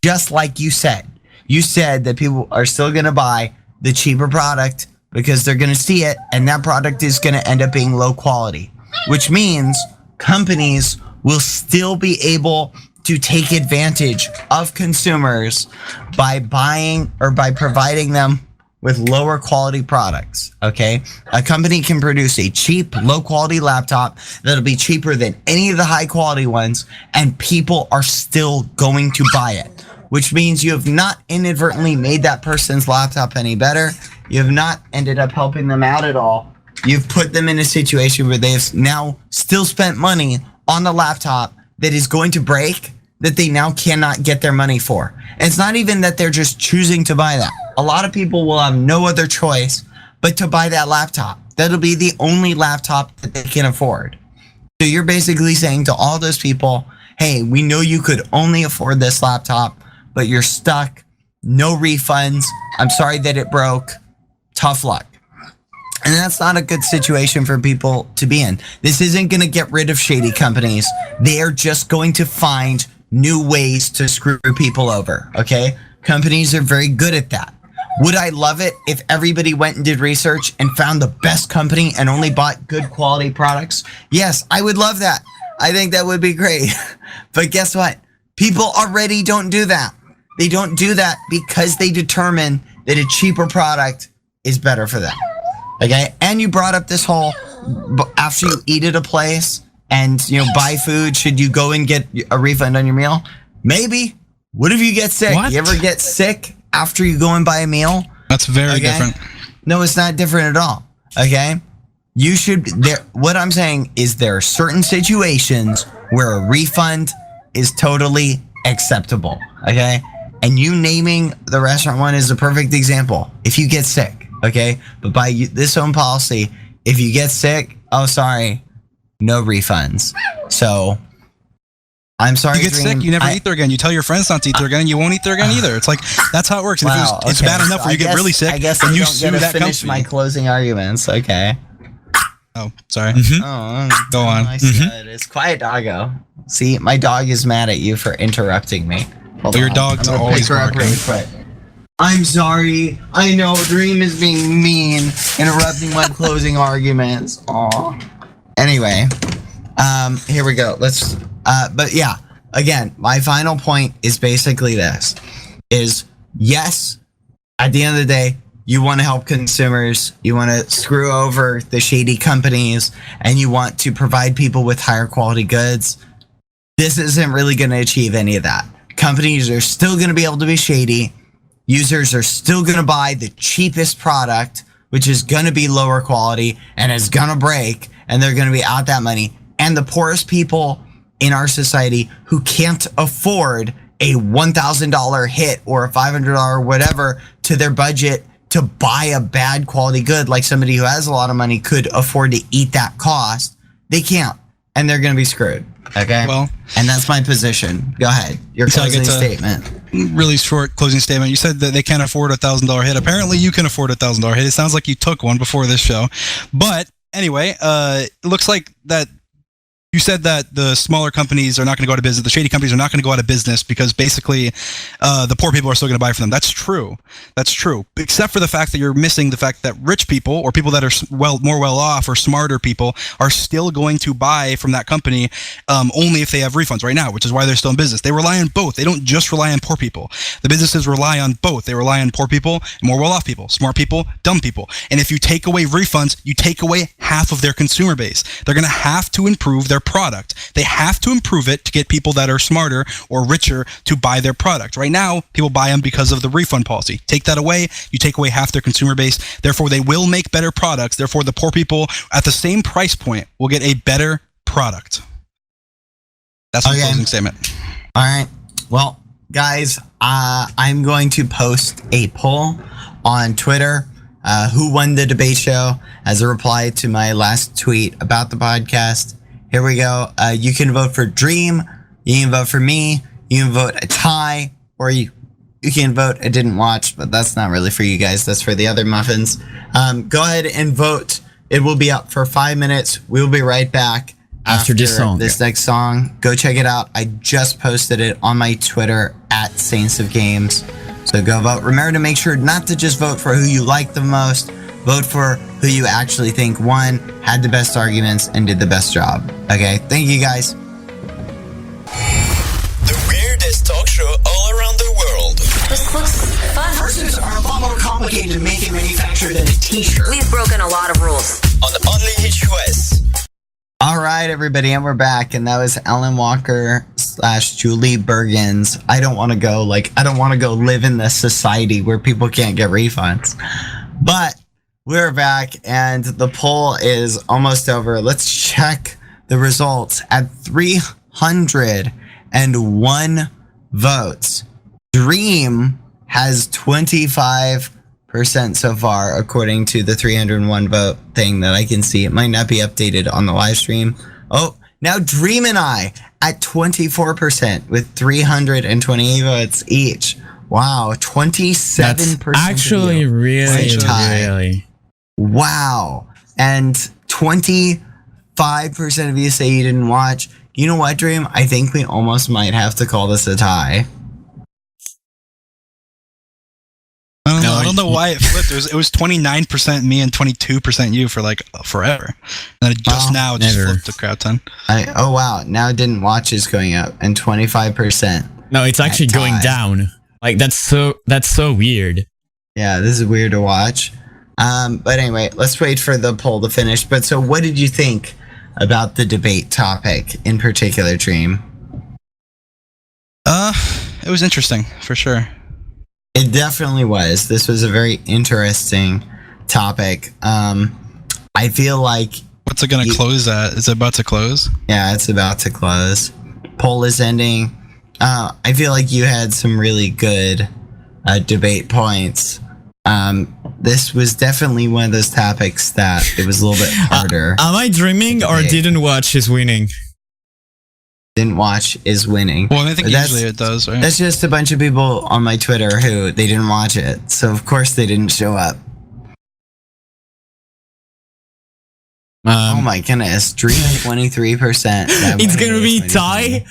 Just like you said. You said that people are still going to buy the cheaper product because they're going to see it, and that product is going to end up being low quality, which means companies will still be able to take advantage of consumers by buying or by providing them with lower quality products. Okay, a company can produce a cheap, low quality laptop that'll be cheaper than any of the high quality ones, and people are still going to buy it, which means you have not inadvertently made that person's laptop any better. You have not ended up helping them out at all. You've put them in a situation where they've now still spent money on a laptop that is going to break, that they now cannot get their money for. And it's not even that they're just choosing to buy that. A lot of people will have no other choice but to buy that laptop. That'll be the only laptop that they can afford. So you're basically saying to all those people, hey, we know you could only afford this laptop, but you're stuck. No refunds. I'm sorry that it broke. Tough luck. And that's not a good situation for people to be in. This isn't going to get rid of shady companies. They are just going to find new ways to screw people over. Okay? Companies are very good at that. Would I love it if everybody went and did research and found the best company and only bought good quality products? Yes, I would love that. I think that would be great. But guess what? People already don't do that. They don't do that because they determine that a cheaper product is better for them. Okay? And you brought up this whole, after you eat at a place and, buy food, should you go and get a refund on your meal? Maybe. What if you get sick? What? You ever get sick after you go and buy a meal? That's very different. No, it's not different at all. Okay? What I'm saying is there are certain situations where a refund is totally acceptable. Okay? And you naming the restaurant one is a perfect example. If you get sick, okay? But by this own policy, if you get sick, oh, sorry, no refunds. So, I'm sorry, you get sick, you never eat there again. You tell your friends not to eat there again, and you won't eat there again either. It's like, that's how it works. And wow, if it's bad enough where you get really sick, I guess and I you don't sue get to that finish company. my closing arguments. Okay. Oh, sorry. Oh, Go on. I see how it is. Quiet, doggo. See, my dog is mad at you for interrupting me. Hold But your on. dogs I'm are gonna always pick her up barking. really quick. I'm sorry. I know Dream is being mean, interrupting my closing arguments. Aw. Anyway, here we go. But yeah, again, my final point is basically this: is yes, at the end of the day, you want to help consumers, you want to screw over the shady companies, and you want to provide people with higher quality goods. This isn't really going to achieve any of that. Companies are still going to be able to be shady. Users are still going to buy the cheapest product, which is going to be lower quality and is going to break, and they're going to be out that money. And the poorest people in our society who can't afford a $1,000 hit or a $500 whatever to their budget to buy a bad quality good, like somebody who has a lot of money could afford to eat that cost, they can't, and they're going to be screwed. Okay. Well, and that's my position. Go ahead. Your closing statement. Really short closing statement. You said that they can't afford $1,000 hit. Apparently, you can afford $1,000 hit. It sounds like you took one before this show. But anyway, it looks like that you said that the smaller companies are not going to go out of business. The shady companies are not going to go out of business because basically the poor people are still going to buy from them. That's true. That's true. Except for the fact that you're missing the fact that rich people or people that are more well off or smarter people are still going to buy from that company only if they have refunds right now, which is why they're still in business. They rely on both. They don't just rely on poor people. The businesses rely on both. They rely on poor people and more well off people, smart people, dumb people. And if you take away refunds, you take away half of their consumer base. They're going to have to improve their product. They have to improve it to get people that are smarter or richer to buy their product. Right now, people buy them because of the refund policy. Take that away, you take away half their consumer base. Therefore, they will make better products. Therefore, the poor people at the same price point will get a better product. That's my closing statement. All right. Well, guys, I'm going to post a poll on Twitter. Who won the debate show as a reply to my last tweet about the podcast. Here we go. You can vote for Dream. You can vote for me. You can vote a tie, or you can vote I didn't watch, but that's not really for you guys. That's for the other muffins. Go ahead and vote. It will be up for 5 minutes. We'll be right back after this song. This next song. Go check it out. I just posted it on my Twitter at Saints of Games. So go vote. Remember to make sure not to just vote for who you like the most. Vote for who you actually think won, had the best arguments, and did the best job. Okay, thank you guys. The weirdest talk show all around the world. This looks fun. Purses are a lot more complicated to make and manufacture than a t-shirt. We've broken a lot of rules. On the Only HUS. All right, everybody, and we're back. And that was Ellen Walker / Julie Bergens. I don't want to go live in this society where people can't get refunds. But we're back, and the poll is almost over. Let's check the results. At 301 votes, Dream has 25% so far, according to the 301 vote thing that I can see. It might not be updated on the live stream. Oh, now Dream and I at 24% with 328 votes each. Wow, 27%. That's actually really. Wow. And 25% of you say you didn't watch. You know what, Dream? I think we almost might have to call this a tie. I don't know why it flipped. It was 29% me and 22% you for like forever. And then now it just flipped to crowd 10. Oh wow, now didn't watch is going up and 25%. No, it's actually going down. Like that's so weird. Yeah, this is weird to watch. But anyway, let's wait for the poll to finish. But so what did you think about the debate topic in particular, Dream? It was interesting for sure. It definitely was. This was a very interesting topic. I feel like... What's it going to close at? Is it about to close? Yeah, it's about to close. Poll is ending. I feel like you had some really good debate points. This was definitely one of those topics that it was a little bit harder. Am I dreaming or didn't watch is winning? Didn't watch is winning. Well, I think usually it does, right? That's just a bunch of people on my Twitter who they didn't watch it. So, of course, they didn't show up. Oh my goodness. Dream 23%. It's going to be tie.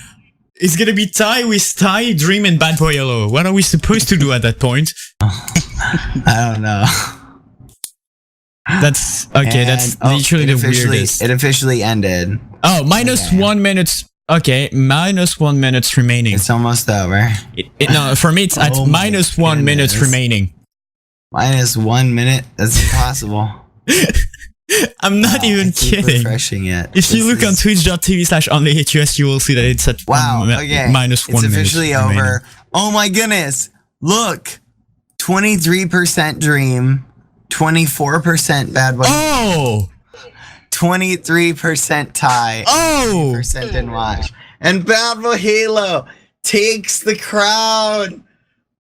It's going to be tie with Ty, Dream, and BadBoyHalo. What are we supposed to do at that point? I don't know. That's okay. And, that's literally the weirdest. It officially ended. Oh, minus 1 minute. Okay, minus 1 minute remaining. It's almost over. No, for me, it's at minus 1 minute remaining. Minus 1 minute? That's impossible. I'm not even kidding. Refreshing it. If you look on twitch.tv/onlyhus, you will see that it's at minus 1 minute. It's officially over. Remaining. Oh my goodness. Look. 23% Dream. 24% BadBoy. Oh! 23% tie. Oh! 20% didn't watch. And BadBoyHalo takes the crowd.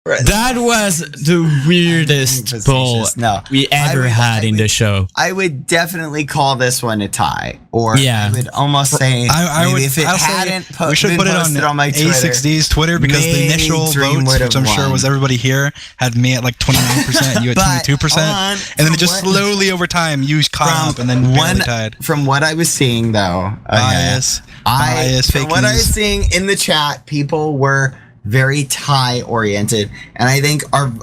That was the weirdest poll we ever had in the show. I would definitely call this one a tie. Or I would almost say if it hadn't we should put it on my Twitter. A6D's Twitter because the initial votes, which I'm sure was everybody here, had me at like 29% and you at 22%. And then it just slowly over time you caught up and then barely tied. From what I was seeing though, from what I was seeing in the chat, people were very tie oriented, and I think our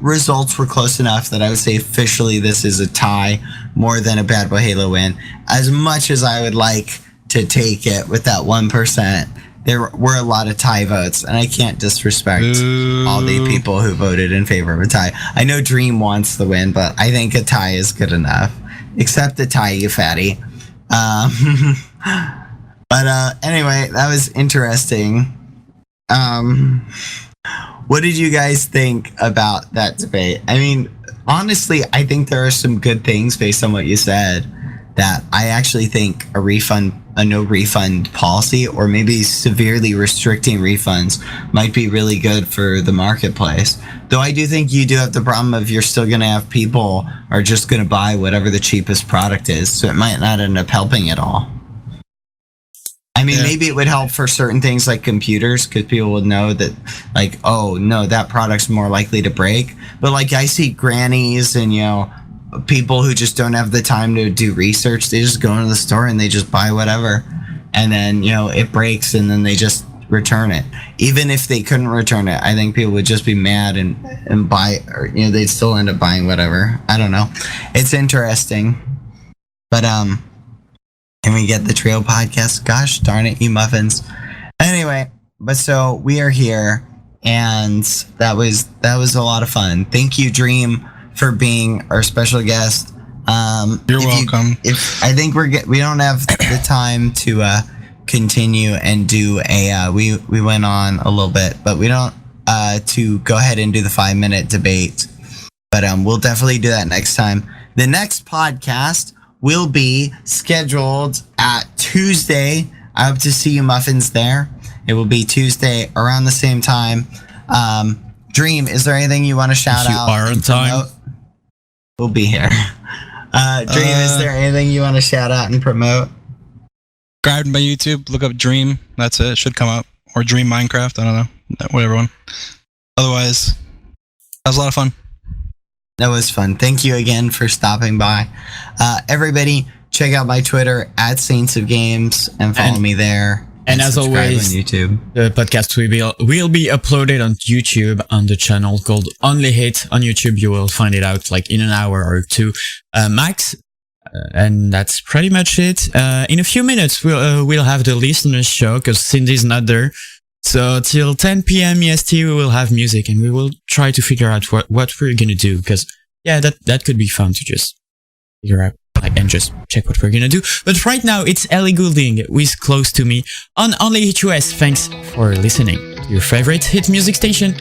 results were close enough that I would say officially this is a tie more than a BadBoyHalo win. As much as I would like to take it with that 1%, there were a lot of tie votes, and I can't disrespect all the people who voted in favor of a tie. I know Dream wants the win, but I think a tie is good enough. Accept the tie, you fatty. But anyway, that was interesting. What did you guys think about that debate? I mean, honestly, I think there are some good things based on what you said that I actually think a refund a no refund policy, or maybe severely restricting refunds might be really good for the marketplace. Though I do think you do have the problem of you're still going to have people are just going to buy whatever the cheapest product is, so it might not end up helping at all. I mean, maybe it would help for certain things like computers, because people would know that, like, oh no, that product's more likely to break. But like, I see grannies and, you know, people who just don't have the time to do research. They just go into the store and they just buy whatever, and then, you know, it breaks and then they just return it. Even if they couldn't return it, I think people would just be mad and buy, or, you know, they'd still end up buying whatever. I don't know. It's interesting. But can we get the trio podcast? Gosh darn it, you muffins. Anyway, but so we are here, and that was a lot of fun. Thank you, Dream, for being our special guest. You're welcome. I think we don't have the time to continue and do a we went on a little bit, but we don't to go ahead and do the 5-minute debate. But we'll definitely do that next time. The next podcast will be scheduled at Tuesday. I hope to see you muffins there. It will be Tuesday around the same time. Dream, is there anything you want to shout out? You are on time. We'll be here. Dream, is there anything you want to shout out and promote? Subscribe to my YouTube. Look up Dream. That's it. It should come up. Or Dream Minecraft. I don't know. Whatever one. Otherwise, that was a lot of fun. That was fun. Thank you again for stopping by. Everybody, check out my Twitter at Saints of Games and follow me there. And as always, on YouTube. The podcast will be uploaded on YouTube on the channel called Only Hit on YouTube. You will find it out like in an hour or two max. And that's pretty much it. In a few minutes, we'll have the listeners show because Cindy's not there. So till 10 p.m. EST, we will have music, and we will try to figure out what we're gonna do. Because yeah, that could be fun to just figure out and just check what we're gonna do. But right now, it's Ellie Goulding who is close to me on Only Hit US. Thanks for listening to your favorite hit music station.